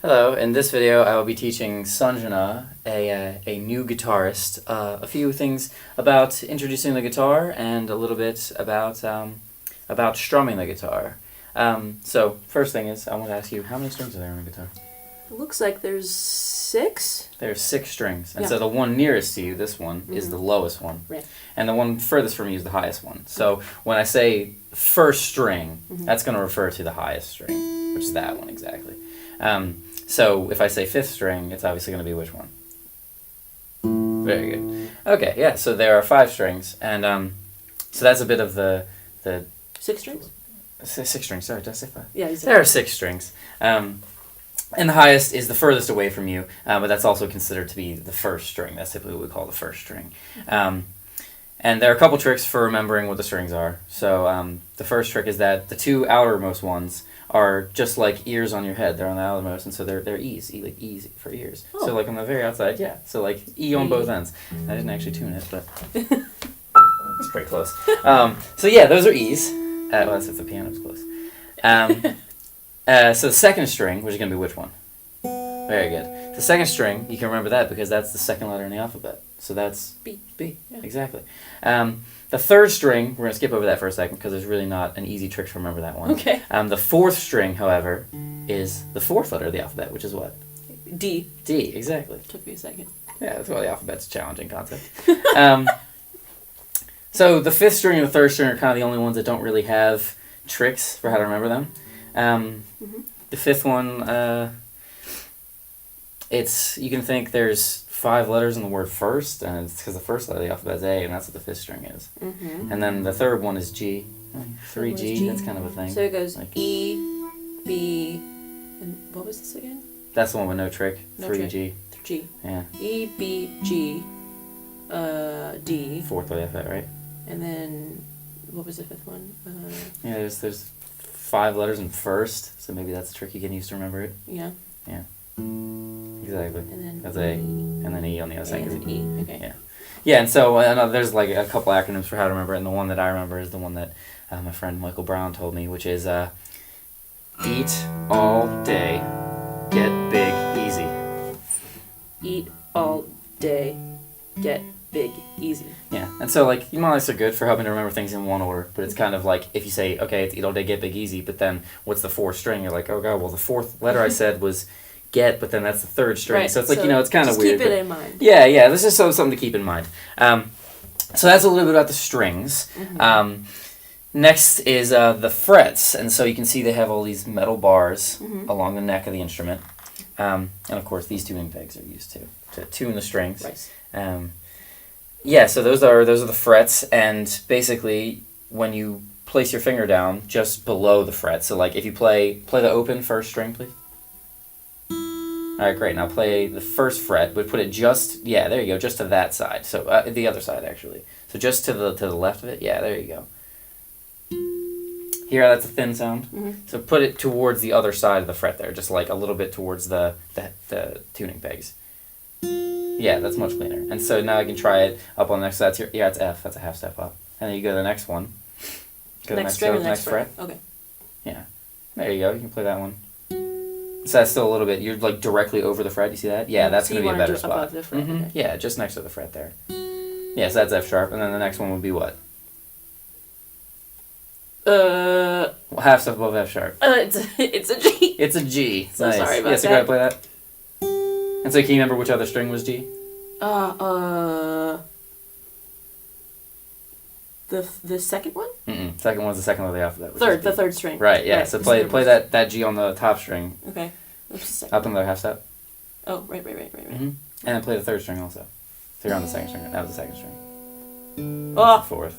Hello, in this video I will be teaching Sanjana, a new guitarist, a few things about introducing the guitar and a little bit about strumming the guitar. So first thing is I want to ask you, how many strings are there on a guitar? It looks like there's 6. There's 6 strings, and Yeah. so the one nearest to you, this one, is the lowest one, Right. and the one furthest from you is the highest one. So when I say first string, that's going to refer to the highest string, which is that one exactly. So if I say 5th string, it's obviously going to be which one? Very good. Okay, yeah, so there are 5 strings, and so that's a bit of the 6 strings? 6 strings, sorry, did I say 5? Yeah, you said There are 6 strings. And the highest is the furthest away from you, but that's also considered to be the first string. That's typically what we call the first string. And there are a couple tricks for remembering what the strings are. So the first trick is that the 2 outermost ones are just like ears on your head. They're on the outermost, and so they're easy, like easy for ears. Oh. So like on the very outside, yeah. So like E on both ends. I didn't actually tune it, but it's pretty close. So yeah, those are E's. Well, that's if the piano's close. So the second string, which is going to be which one? Very good. The second string, you can remember that because that's the second letter in the alphabet. So that's B. B, Yeah. exactly. The third string, we're going to skip over that for a second because there's really not an easy trick to remember that one. Okay. The fourth string, however, is the 4th letter of the alphabet, which is what? D. D, exactly. Took me a second. Yeah, that's why the alphabet's a challenging concept. So the 5th string and the 3rd string are kind of the only ones that don't really have tricks for how to remember them. The 5th one, you can think there's 5 letters in the word first, and it's because the first letter of the alphabet is A, and that's what the 5th string is. And then the 3rd one is G. 3G, that's kind of a thing. So it goes Like- E, B, and what was this again? That's the one with no trick. No 3G. G. Yeah. E, B, G, D, 4th of the alphabet, right? and then what was the 5th one? Yeah, there's 5 letters in first, so maybe that's a trick you can use to remember it. Yeah. Exactly. And then That's A, and then E on the other A side. and then E. Okay. Yeah. Yeah, and so there's like a couple acronyms for how to remember it, and the one that I remember is the one that my friend Michael Brown told me, which is eat all day, get big easy. Eat all day, get big, easy. Yeah, and so like mnemonics are good for helping to remember things in one order, but it's kind of like if you say, okay, it's eat all day, get big easy, but then what's the 4th string? You're like, oh god, well the 4th letter I said was get, but then that's the 3rd string, Right, so it's like, it's kind of just weird. keep it but- in mind. Yeah, this is something to keep in mind. So that's a little bit about the strings. Next is the frets, and so you can see they have all these metal bars along the neck of the instrument, and of course these tuning pegs are used to tune the strings. Right. Yeah, so those are the frets, and basically when you place your finger down just below the fret, so like if you play the open first string, please. All right, great. Now play the first fret, but put it just, there you go, just to that side. So the other side actually. So just to the left of it. Yeah, there you go. Hear how that's a thin sound? So put it towards the other side of the fret there, just like a little bit towards the tuning pegs. Yeah, that's much cleaner. And so now I can try it up on the next side. It's F. That's a half step up. And then you go to the next one. Go to the Next string or the next fret? fret. Okay. Yeah. There you go. You can play that one. So that's still a little bit, you're like directly over the fret, you see that? Yeah, that's So going you to be a wanna better do spot. above the fret, okay. Yeah, just next to the fret there. Yeah, so that's F sharp, and then the next one would be what? Well, half step above F sharp. It's a G. It's a G. So Nice. sorry about yeah, so go ahead that. and play that. And so can you remember which other string was G? The second one? Second one's the second letter of the alphabet. which is The B. third string. Right, yeah, Right, so the play third one. that G on the top string, Okay. Oops, the second. up another half step, Oh, right. and then play the 3rd string also. So you're on the 2nd string, that was the 2nd string. Oh. The 4th.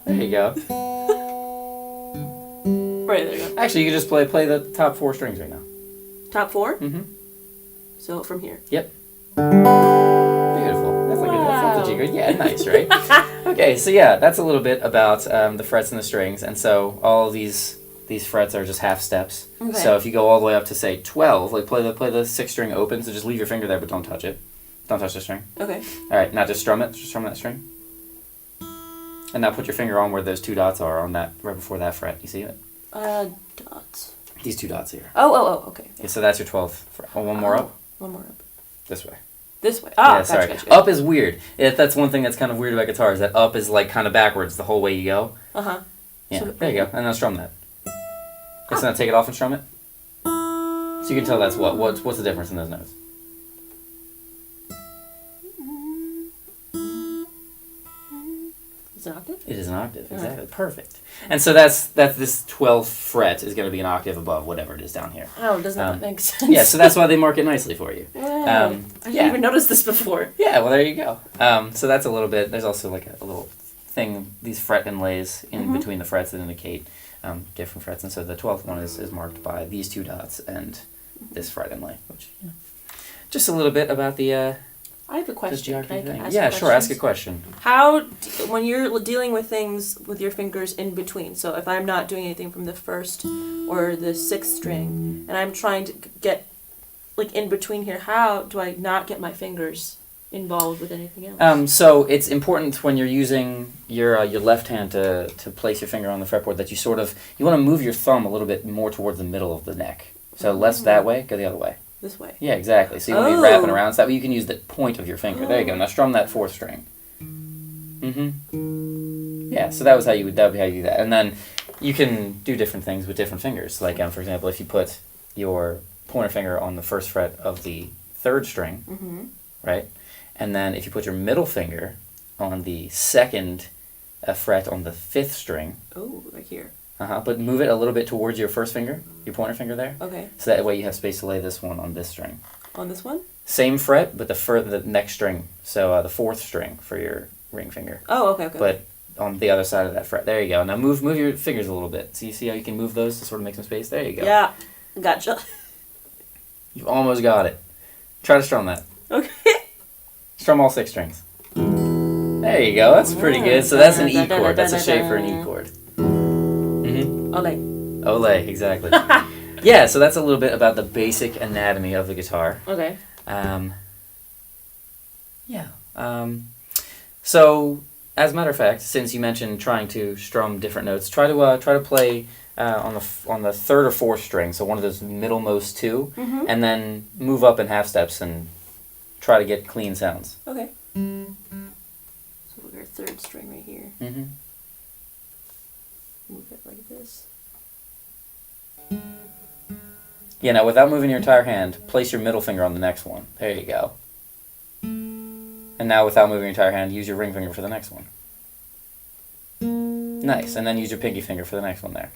There There you go. Right, there you go. Actually, you can just play the top 4 strings right now. Top 4? Mm-hmm. So from here. Yep. Beautiful. That's a G chord. Yeah, nice, right? Okay, so yeah, that's a little bit about the frets and the strings, and so all of these frets are just half steps. Okay. So if you go all the way up to say 12, like play the 6th string open, so just leave your finger there, but don't touch it. Don't touch the string. Okay. All right, now just strum it. Just strum that string. And now put your finger on where those 2 dots are on that right before that fret. You see it? Dots. These 2 dots here. Oh, okay. Yeah, so that's your 12th fret. Oh, one more up? One more up. This way. This way. Ah, yeah, sorry. gotcha. Up is weird. That's one thing that's kind of weird about guitar, is that up is like kind of backwards the whole way you go. Uh-huh. Yeah, So, there you go. And now strum that. Okay, so now take it off and strum it. So you can tell that's what's the difference in those notes. It's an octave? It is an octave, Okay. exactly. Perfect. And so that's this 12th fret is going to be an octave above whatever it is down here. Oh, doesn't that make sense? Yeah, so that's why they mark it nicely for you. Wow. I didn't even notice this before. Yeah, well, there you go. So that's a little bit. There's also like a little thing, these fret inlays in between the frets that indicate different frets. And so the 12th one is marked by these 2 dots and this fret inlay, which, just a little bit about the I have a question. geography Can I thing. ask Yeah, sure, ask a questions? question. When you're dealing with things with your fingers in between, so if I'm not doing anything from the 1st or the 6th string, and I'm trying to get like in between here, how do I not get my fingers involved with anything else? So it's important when you're using your left hand to place your finger on the fretboard that you want to move your thumb a little bit more towards the middle of the neck. So less that way, go the other way. This way. Yeah, exactly. So you want to be wrapping around, so that way you can use the point of your finger. There you go. Now strum that 4th string. Yeah, so that would be how you do that. And then you can do different things with different fingers. Like, for example, if you put your pointer finger on the 1st fret of the 3rd string, right? And then if you put your middle finger on the 2nd fret on the 5th string. Oh, right here. But move it a little bit towards your 1st finger, your pointer finger there. Okay. So that way you have space to lay this one on this string. On this one? Same fret, but the next string. So the 4th string for your ring finger. Oh, okay. But on the other side of that fret. There you go. Now move your fingers a little bit. So you see how you can move those to sort of make some space? There you go. Yeah. Gotcha. You've almost got it. Try to strum that. Okay. Strum all 6 strings. There you go. That's pretty good. So that's an E chord. That's a shape for an E chord. Ole. Ole, exactly. Yeah, so that's a little bit about the basic anatomy of the guitar. Okay. So, as a matter of fact, since you mentioned trying to strum different notes, try to play on the 3rd or 4th string, so one of those middlemost 2, and then move up in half steps and try to get clean sounds. Okay. So we'll go 3rd string right here. Move it like this. Yeah, now without moving your entire hand, place your middle finger on the next one. There you go. And now without moving your entire hand, use your ring finger for the next one. Nice, and then use your pinky finger for the next one there.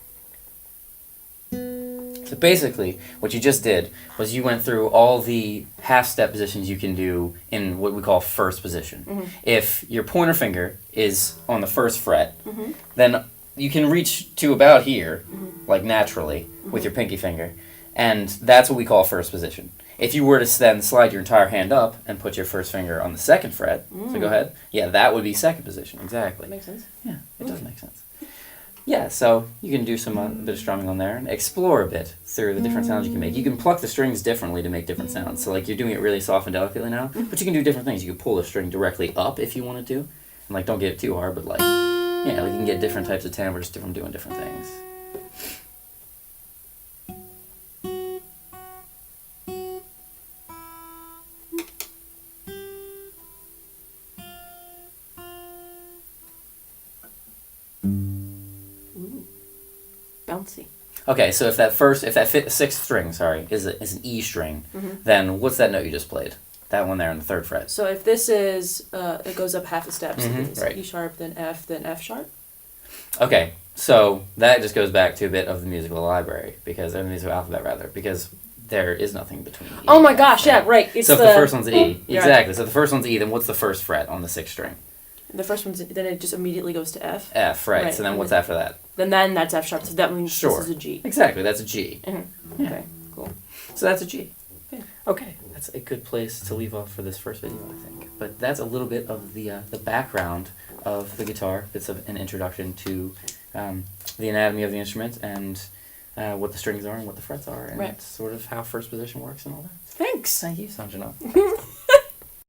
So basically, what you just did was you went through all the half-step positions you can do in what we call first position. If your pointer finger is on the 1st fret, then you can reach to about here, like naturally, with your pinky finger, and that's what we call first position. If you were to then slide your entire hand up and put your 1st finger on the 2nd fret, so go ahead, yeah, that would be 2nd position, exactly. That makes sense. Yeah, it does make sense. Yeah, so you can do a bit of strumming on there and explore a bit through the different sounds you can make. You can pluck the strings differently to make different sounds. So like you're doing it really soft and delicately now, but you can do different things. You can pull a string directly up if you wanted to, and like don't get it too hard, but like yeah, like you can get different types of timbres from doing different things. Bouncy. Okay, so if that 6th string, is an E string, then what's that note you just played? That one there on the 3rd fret. So if this is, it goes up half a step, so it's right. E sharp, then F sharp? Okay, so that just goes back to a bit of the musical library, or the musical alphabet rather, because there is nothing between E Oh my and gosh, F, yeah, right. It's so if the first one's E, You're exactly. right. So if the first one's E, then what's the 1st fret on the 6th string? The first one's, then it just immediately goes to F. F, right. So then what's after that? Then that's F sharp, so that means Sure. this is a G. Exactly, that's a G. Yeah. Okay, cool. So that's a G. Yeah. Okay, that's a good place to leave off for this first video, I think. But that's a little bit of the background of the guitar. It's an introduction to the anatomy of the instrument and what the strings are and what the frets are and right. sort of how first position works and all that. Thanks. Thank you, Sanjana.